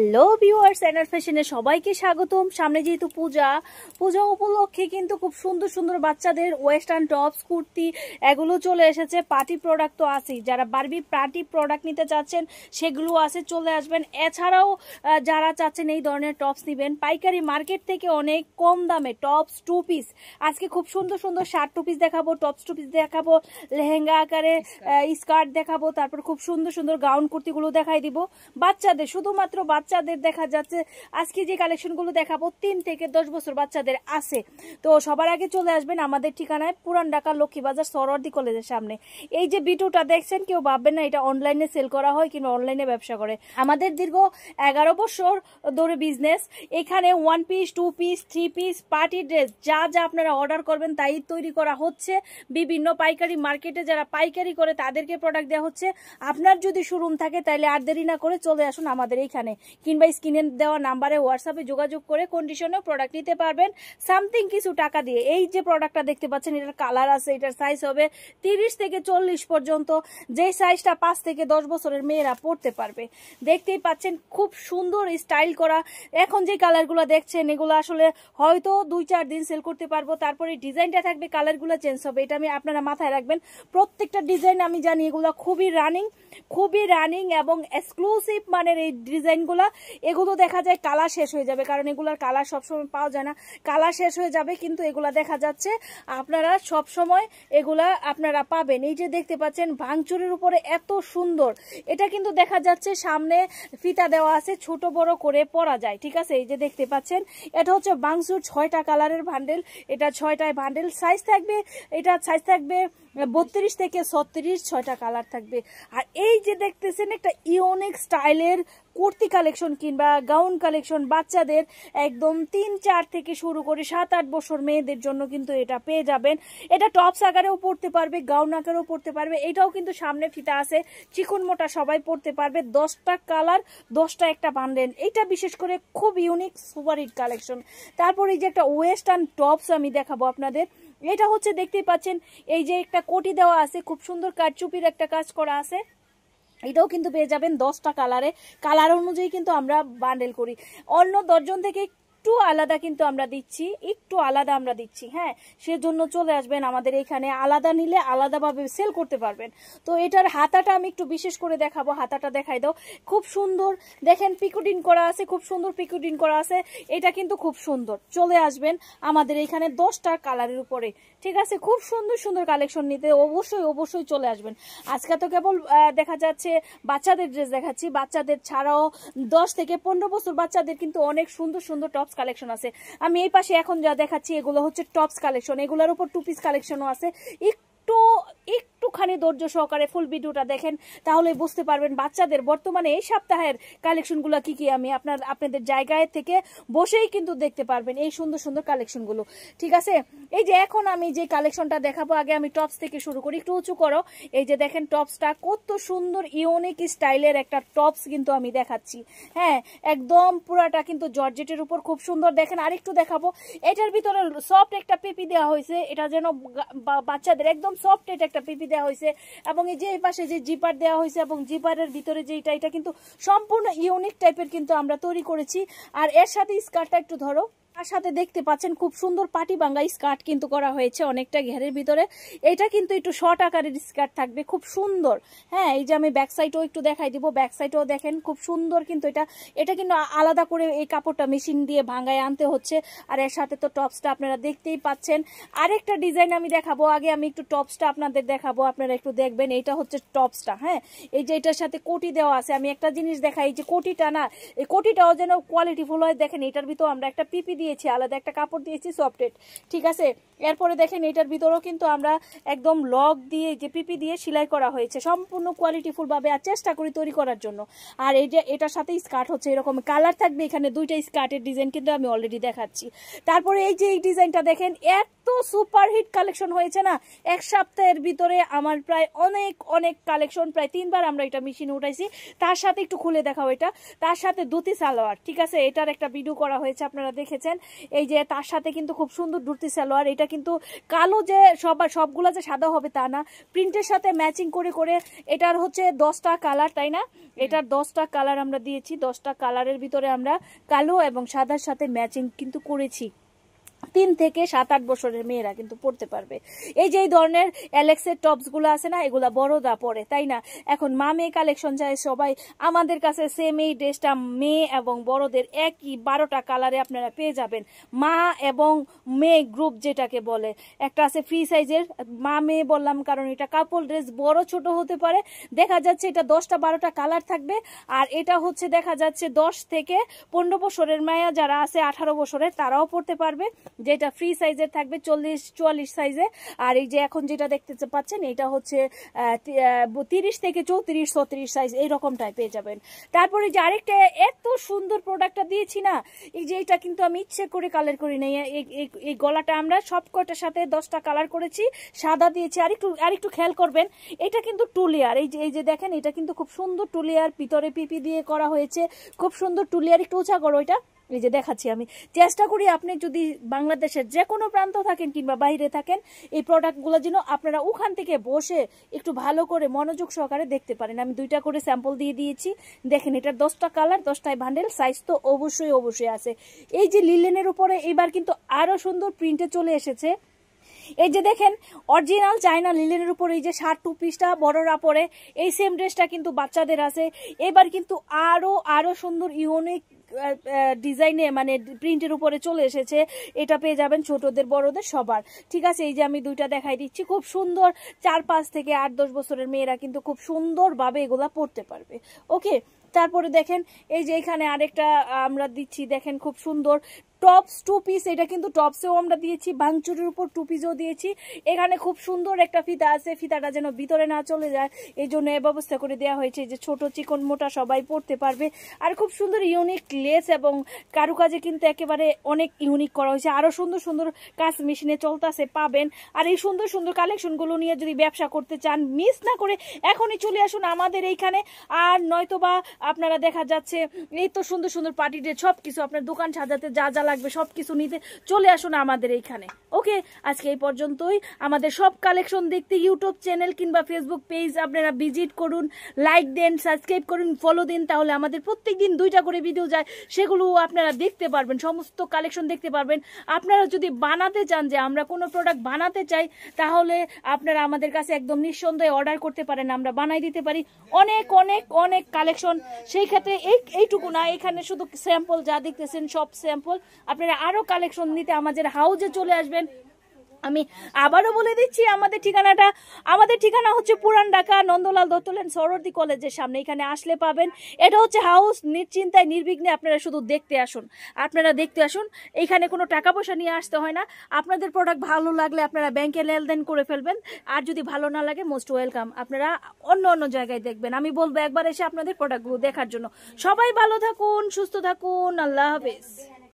Hello viewers, NR ফ্যাশনে সবাইকে স্বাগতম। সামনে যেহেতু পূজা উপলক্ষে কিন্তু খুব সুন্দর সুন্দর বাচ্চাদের ওয়েস্টার্ন টপস, কুর্তি এগুলো চলে এসেছে। পার্টি প্রোডাক্ট তো আছেই, যারা বারবি পার্টি প্রোডাক্ট নিতে চাচ্ছেন সেগুলো আছে, চলে আসবেন। এছাড়াও যারা চাচ্ছেন এই ধরনের টপস নেবেন পাইকারি মার্কেট থেকে অনেক কম দামে, টপস 2 পিস আজকে খুব সুন্দর সুন্দর শার্ট 2 পিস দেখাবো, টপস 2 পিস দেখাবো, লেহেঙ্গা আকারে স্কার্ট দেখাবো, তারপর খুব সুন্দর সুন্দর গাউন কুর্তিগুলো দেখাই দিব বাচ্চাদের, শুধুমাত্র বাচ্চাদের দেখা যাচ্ছে। আজকে যে কালেকশনগুলো দেখাবো 3 থেকে 10 বছর বাচ্চাদের আছে। তো সবার আগে চলে আসবেন আমাদের ঠিকানায়, পুরান ঢাকা লক্ষ্মীবাজার সরোয়ার্দী কলেজের সামনে। এই যে বিটুটা দেখছেন, কেউ ভাববেন না এটা অনলাইনে সেল করা হয় কিংবা অনলাইনে ব্যবসা করে। আমাদের দীর্ঘ 11 বছর ধরে বিজনেস। এখানে 1 piece, 2 piece, 3 piece party dress যা যা আপনারা অর্ডার করবেন তাই তৈরি করা হচ্ছে। বিভিন্ন পাইকারি মার্কেটে যারা পাইকারি করে তাদেরকে প্রোডাক্ট দেওয়া হচ্ছে। আপনার যদি শোরুম থাকে তাহলে আর দেরি না করে চলে আসুন আমাদের এইখানে, কিংবা স্ক্রিনে দেওয়া নাম্বারে হোয়াটসঅ্যাপে যোগাযোগ করে কন্ডিশনেও প্রোডাক্ট নিতে পারবেন সামথিং কিছু টাকা দিয়ে। এই যে প্রোডাক্টটা দেখতে পাচ্ছেন, এটার কালার আছে, এটার সাইজ হবে 30 থেকে 40 পর্যন্ত, যে সাইজটা 5 থেকে 10 বছরের মেয়েরা পড়তে পারবে। দেখতেই পাচ্ছেন খুব সুন্দর স্টাইল করা। এখন যে কালারগুলো দেখছেন এগুলো আসলে হয়তো 2-4 দিন সেল করতে পারবো, তারপরে ডিজাইনটা থাকবে, কালারগুলো চেঞ্জ হবে। এটা আমি আপনারা মাথায় রাখবেন। প্রত্যেকটা ডিজাইন আমি জানি এগুলো খুবই রানিং এবং এক্সক্লুসিভ মানের এই ডিজাইনগুলো। এগুলো দেখা যায় কালার শেষ হয়ে যাবে, কারণ এগুলার কালার সবসময় পাওয়া যায় না, কালার শেষ হয়ে যাবে, কিন্তু এগুলা দেখা যাচ্ছে আপনারা সব সময় এগুলা আপনারা পাবেন। এই যে দেখতে পাচ্ছেন ভাঙচুরের উপরে এত সুন্দর, এটা কিন্তু দেখা যাচ্ছে সামনে ফিতা দেওয়া আছে, ছোট বড় করে পরা যায়, ঠিক আছে। এই যে দেখতে পাচ্ছেন এটা হচ্ছে ভাঙচুর 6টা কালারের বান্ডেল, এটা 6টায় বান্ডেল। সাইজ থাকবে, এটা সাইজ থাকবে 32 থেকে 36, 6টা কালার থাকবে। আর এই যে দেখতেছেন একটা ইউনিক স্টাইলের কুর্তি কালেকশন কিংবা গাউন কালেকশন বাচ্চাদের, একদম 3-4 থেকে শুরু করে 7-8 বছর মেয়েদের জন্য কিন্তু এটা পেয়ে যাবেন। এটা টপস আকারেও পড়তে পারবে, গাউন আকারেও পড়তে পারবে। এটাও কিন্তু সামনে ফিতা আছে, চিকন মোটা সবাই পড়তে পারবে। 10টা কালার, 10টা একটা বান্ডেল। এটা বিশেষ করে খুব ইউনিক সুপার হিট কালেকশন। তারপর এই যে একটা ওয়েস্টার্ন টপস আমি দেখাবো আপনাদের। এটা হচ্ছে দেখতেই পাচ্ছেন, এই যে একটা কোটি দেওয়া আছে, খুব সুন্দর কারচুপির একটা কাজ করা আছে। এটাও কিন্তু পেয়ে যাবেন 10টা কালারে। কালার অনুযায়ী কিন্তু আমরা বান্ডেল করি, অন্য 10 জন থেকে একটু আলাদা কিন্তু আমরা দিচ্ছি, একটু আলাদা আমরা দিচ্ছি। হ্যাঁ, সেজন্য চলে আসবেন আমাদের এখানে, আলাদা নিলে আলাদাভাবে সেল করতে পারবেন। তো এটার হাতাটা আমি একটু বিশেষ করে দেখাবো, হাতাটা দেখাই দাও। খুব সুন্দর দেখেন, পিকুডিন করা আছে, খুব সুন্দর পিকুডিন করা আছে। এটা কিন্তু খুব সুন্দর। চলে আসবেন আমাদের এখানে 10টা কালারের উপরে, ঠিক আছে। খুব সুন্দর সুন্দর কালেকশন নিতে অবশ্যই চলে আসবেন। আজকে তো কেবল দেখা যাচ্ছে বাচ্চাদের ড্রেস দেখাচ্ছি, বাচ্চাদের ছাড়াও 10 থেকে 15 বছর বাচ্চাদের কিন্তু অনেক সুন্দর সুন্দর টপস কালেকশন আছে। আমি এই পাশে এখন যা দেখাচ্ছি এগুলো হচ্ছে টপস কালেকশন, এগুলোর উপর 2 পিস কালেকশনও আছে। একটুখানি ধৈর্য সহকারে ফুল ভিডিওটা দেখেন, তাহলে বুঝতে পারবেন বাচ্চাদের বর্তমানে এই সপ্তাহের কালেকশনগুলো কি কি। আমি আপনাদের জায়গায় থেকে বসেই কিন্তু দেখতে পারবেন এই সুন্দর সুন্দর কালেকশনগুলো, ঠিক আছে। এই যে এখন আমি যে কালেকশনটা দেখাবো, আগে আমি টপস থেকে শুরু করি, একটু উঁচু করো। এই যে দেখেন টপসটা কত সুন্দর ইউনিক স্টাইলের একটা টপস কিন্তু আমি দেখাচ্ছি। হ্যাঁ, একদম পুরাটা কিন্তু জর্জেটের উপর, খুব সুন্দর। দেখেন আরেকটু দেখাবো, এটার ভিতরে সফট একটা পেপি দেওয়া হয়েছে, এটা যেন বাচ্চাদের একদম সফট এটা একটা পেপি দেওয়া হয়েছে। এবং এই যে এই পাশে যে জিপার দেওয়া হয়েছে, এবং জিপারের ভিতরে যে এটা কিন্তু সম্পূর্ণ ইউনিক টাইপের কিন্তু আমরা তৈরি করেছি। আর এর সাথে স্কার্টটা একটু ধরো, তার সাথে দেখতে পাচ্ছেন খুব সুন্দর পাটি বাঙ্গা স্কার্ট কিন্তু করা হয়েছে অনেকটা ঘেরের ভিতরে। এটা কিন্তু একটু শর্ট আকারের স্কার্ট থাকবে, খুব সুন্দর। হ্যাঁ, এই যে আমি ব্যাক সাইডও একটু দেখাই দিব, ব্যাক সাইডও দেখেন খুব সুন্দর। কিন্তু এটা কিন্তু আলাদা করে এই কাপড়টা মেশিন দিয়ে ভাঙ্গায় আনতে হচ্ছে। আর এর সাথে তো টপসটা আপনারা দেখতেই পাচ্ছেন। আরেকটা ডিজাইন আমি দেখাবো, আগে আমি একটু টপসটা আপনাদের দেখাবো, আপনারা একটু দেখবেন। এইটা হচ্ছে টপসটা। হ্যাঁ, এই যে এটার সাথে কোটি দেওয়া আছে। আমি একটা জিনিস দেখাই, এই যে কোটিটা না, এই কোটিটাও যেন কোয়ালিটিফুল হয়। দেখেন এটার ভিতর আমরা একটা পিপি দিয়েছি, আলাদা একটা কাপড় দিয়েছি সফটেড, ঠিক আছে। এরপরে দেখেন এটার ভিতরেও কিন্তু আমরা একদম লক দিয়ে যে পিপি দিয়ে সেলাই করা হয়েছে, সম্পূর্ণ কোয়ালিটিফুল ভাবে, আর চেষ্টা করি তৈরি করার জন্য। আর এই যে এটার সাথে স্কার্ট হচ্ছে এরকম কালার থাকবে, এখানে 2টা স্কার্টের ডিজাইন কিন্তু আমি অলরেডি দেখাচ্ছি। তারপরে এই যে এই ডিজাইনটা দেখেন, এত সুপারহিট কালেকশন হয়েছে না, এক সপ্তাহের ভিতরে আমার প্রায় অনেক অনেক কালেকশন, প্রায় 3বার আমরা এটা মেশিনে উঠাইছি। তার সাথে একটু খুলে দেখাও এটা, তার সাথে ধুতি সালোয়ার, ঠিক আছে, এটার একটা ভিডিও করা হয়েছে আপনারা দেখেছেন। এই যে তার সাথে কিন্তু খুব সুন্দর ধুতি সালোয়ার, এটা কিন্তু কালো যে সবগুলো যে সাদা হবে তা না, প্রিন্টের সাথে ম্যাচিং করে করে এটার হচ্ছে 10টা কালার, তাই না? এটার 10টা কালার আমরা দিয়েছি, 10টা কালারের ভিতরে আমরা কালো এবং সাদার সাথে ম্যাচিং কিন্তু করেছি। 3 থেকে 7-8 বছরের মেয়েরা কিন্তু পড়তে পারবে। এই যে এই ধরনের অ্যালেক্সের টপস গুলো আছে না, এগুলা বড়দা পরে, তাই না? এখন মা মেয়ে কালেকশন চাই সবাই, আমাদের কাছে সেম এই ড্রেসটা মেয়ে এবং বড়দের একই 12টা কালারে আপনারা পেয়ে যাবেন। মা এবং মেয়ে গ্রুপ যেটাকে বলে, একটা আছে ফ্রি সাইজের, মা মেয়ে বললাম কারণ এটা কাপড় ড্রেস, বড় ছোট হতে পারে। দেখা যাচ্ছে এটা 10টা 12টা কালার থাকবে। আর এটা হচ্ছে দেখা যাচ্ছে 10 থেকে 15 বছরের মায়া যারা আছে, 18 বছরের, তারাও পড়তে পারবে, যেটা ফ্রি সাইজের থাকবে 40-44 সাইজে। আর এই যে এখন যেটা দেখতে পাচ্ছেন এটা হচ্ছে 30 থেকে 34-36 সাইজ, এইরকম টাইপ পেয়ে যাবেন। তারপরে যে আরেকটা এত সুন্দর প্রোডাক্টটা দিয়েছি না, এই যে এটা কিন্তু আমি ইচ্ছে করে কালার করি নাই, এই গলাটা আমরা সব কয়টার সাথে 10টা কালার করেছি, সাদা দিয়েছি। আরেকটু খেয়াল করবেন, এটা কিন্তু টুলিয়ার, এই যে দেখেন এটা কিন্তু খুব সুন্দর টুলিয়ার, ভিতরে পিপি দিয়ে করা হয়েছে, খুব সুন্দর টুলিয়ার। একটু উঁচা করো এটা, এই যে দেখাচ্ছি আমি। চেষ্টা করি আপনি যদি বাংলাদেশের যে কোনো প্রান্ত থাকেন কিংবা বাইরে থাকেন, এই প্রোডাক্টগুলো যেন আপনারা ওখান থেকে বসে একটু ভালো করে মনোযোগ সহকারে দেখতে পারেন। আমি 2টা করে স্যাম্পল দিয়ে দিয়েছি, দেখেন এটার 10টা কালার, 10টায় বান্ডেল, সাইজ তো অবশ্যই আছে। এই যে লিলেনের উপরে এবার কিন্তু আরো সুন্দর প্রিন্টে চলে এসেছে। এই যে দেখেন অরিজিনাল চায়না লিলেনের উপর এই যে শার্ট 2 পিসটা বড়রা পরে, এই সেম ড্রেসটা কিন্তু বাচ্চাদের আছে। এবার কিন্তু আরো সুন্দর ইউনিক ডিজাইনে মানে প্রিন্টের উপরে চলে এসেছে, এটা পেয়ে যাবেন ছোটদের বড়দের সবার, ঠিক আছে। এই যে আমি 2টা দেখাই দিচ্ছি, খুব সুন্দর, 4-5 থেকে 8-10 বছরের মেয়েরা কিন্তু খুব সুন্দরভাবে এগুলা পড়তে পারবে। ওকে, তারপরে দেখেন এই যে এখানে আরেকটা আমরা দিচ্ছি, দেখেন খুব সুন্দর টপস 2 পিস, এটা কিন্তু টপসেও আমরা দিয়েছি, ভাঙচুরের উপর 2 পিসও দিয়েছি। এখানে খুব সুন্দর একটা ফিতা আছে, ফিতাটা যেন ভিতরে না চলে যায় এই জন্য এ ব্যবস্থা করে দেওয়া হয়েছে, যে ছোট চিকন মোটা সবাই পড়তে পারবে। আর খুব সুন্দর ইউনিক লেস এবং কারুকাজে কিন্তু একেবারে অনেক ইউনিক করা হয়েছে, আরো সুন্দর সুন্দর কাজ মেশিনে চলতেছে পাবেন। আর এই সুন্দর সুন্দর কালেকশনগুলো নিয়ে যদি ব্যবসা করতে চান, মিস না করে এখনই চলে আসুন আমাদের এইখানে। আর নয়তোবা আপনারা দেখা যাচ্ছে এই তো সুন্দর সুন্দর পার্টি ড্রেস সবকিছু আপনার দোকান সাজাতে যা যা লাগবে সবকিছু নিতে চলে আসুন আমাদের এইখানে। ওকে, আজকে এই পর্যন্তই। আমাদের সব কালেকশন দেখতে ইউটিউব চ্যানেল কিংবা ফেসবুক পেজ আপনারা ভিজিট করুন, লাইক দেন, সাবস্ক্রাইব করুন, ফলো দিন, তাহলে আমাদের প্রত্যেকদিন 2টা করে ভিডিও যায়, সেগুলো আপনারা দেখতে পারবেন, সমস্ত কালেকশন দেখতে পারবেন। আপনারা যদি বানাতে চান, যে আমরা কোনো প্রোডাক্ট বানাতে চাই, তাহলে আপনারা আমাদের কাছে একদম নিঃসন্দেহে অর্ডার করতে পারেন, আমরা বানাই দিতে পারি অনেক অনেক অনেক কালেকশন। সেই ক্ষেত্রে এইটুকু না, এখানে শুধু স্যাম্পল যা দেখতেছেন সব স্যাম্পল, আপনারা আরো কালেকশন নিতে আমাদের হাউজে চলে আসবেন। আমি আবারও বলে দিচ্ছি আমাদের ঠিকানা হচ্ছে পুরান ঢাকা নন্দলাল দত্তলেন সরোয়ার্দী কলেজের সামনে, এখানে আসলে পাবেন। এটা হচ্ছে হাউস, নিশ্চিন্তায় নির্বিঘ্নে আপনারা শুধু দেখতে আসুন। এখানে কোনো টাকা পয়সা নিয়ে আসতে হয় না। আপনাদের প্রোডাক্ট ভালো লাগলে আপনারা ব্যাংকে লেনদেন করে ফেলবেন, আর যদি ভালো না লাগে মোস্ট ওয়েলকাম, আপনারা অন্য জায়গায় দেখবেন। আমি বলবো একবার এসে আপনাদের প্রোডাক্টগুলো দেখার জন্য। সবাই ভালো থাকুন, সুস্থ থাকুন, আল্লাহ হাফেজ।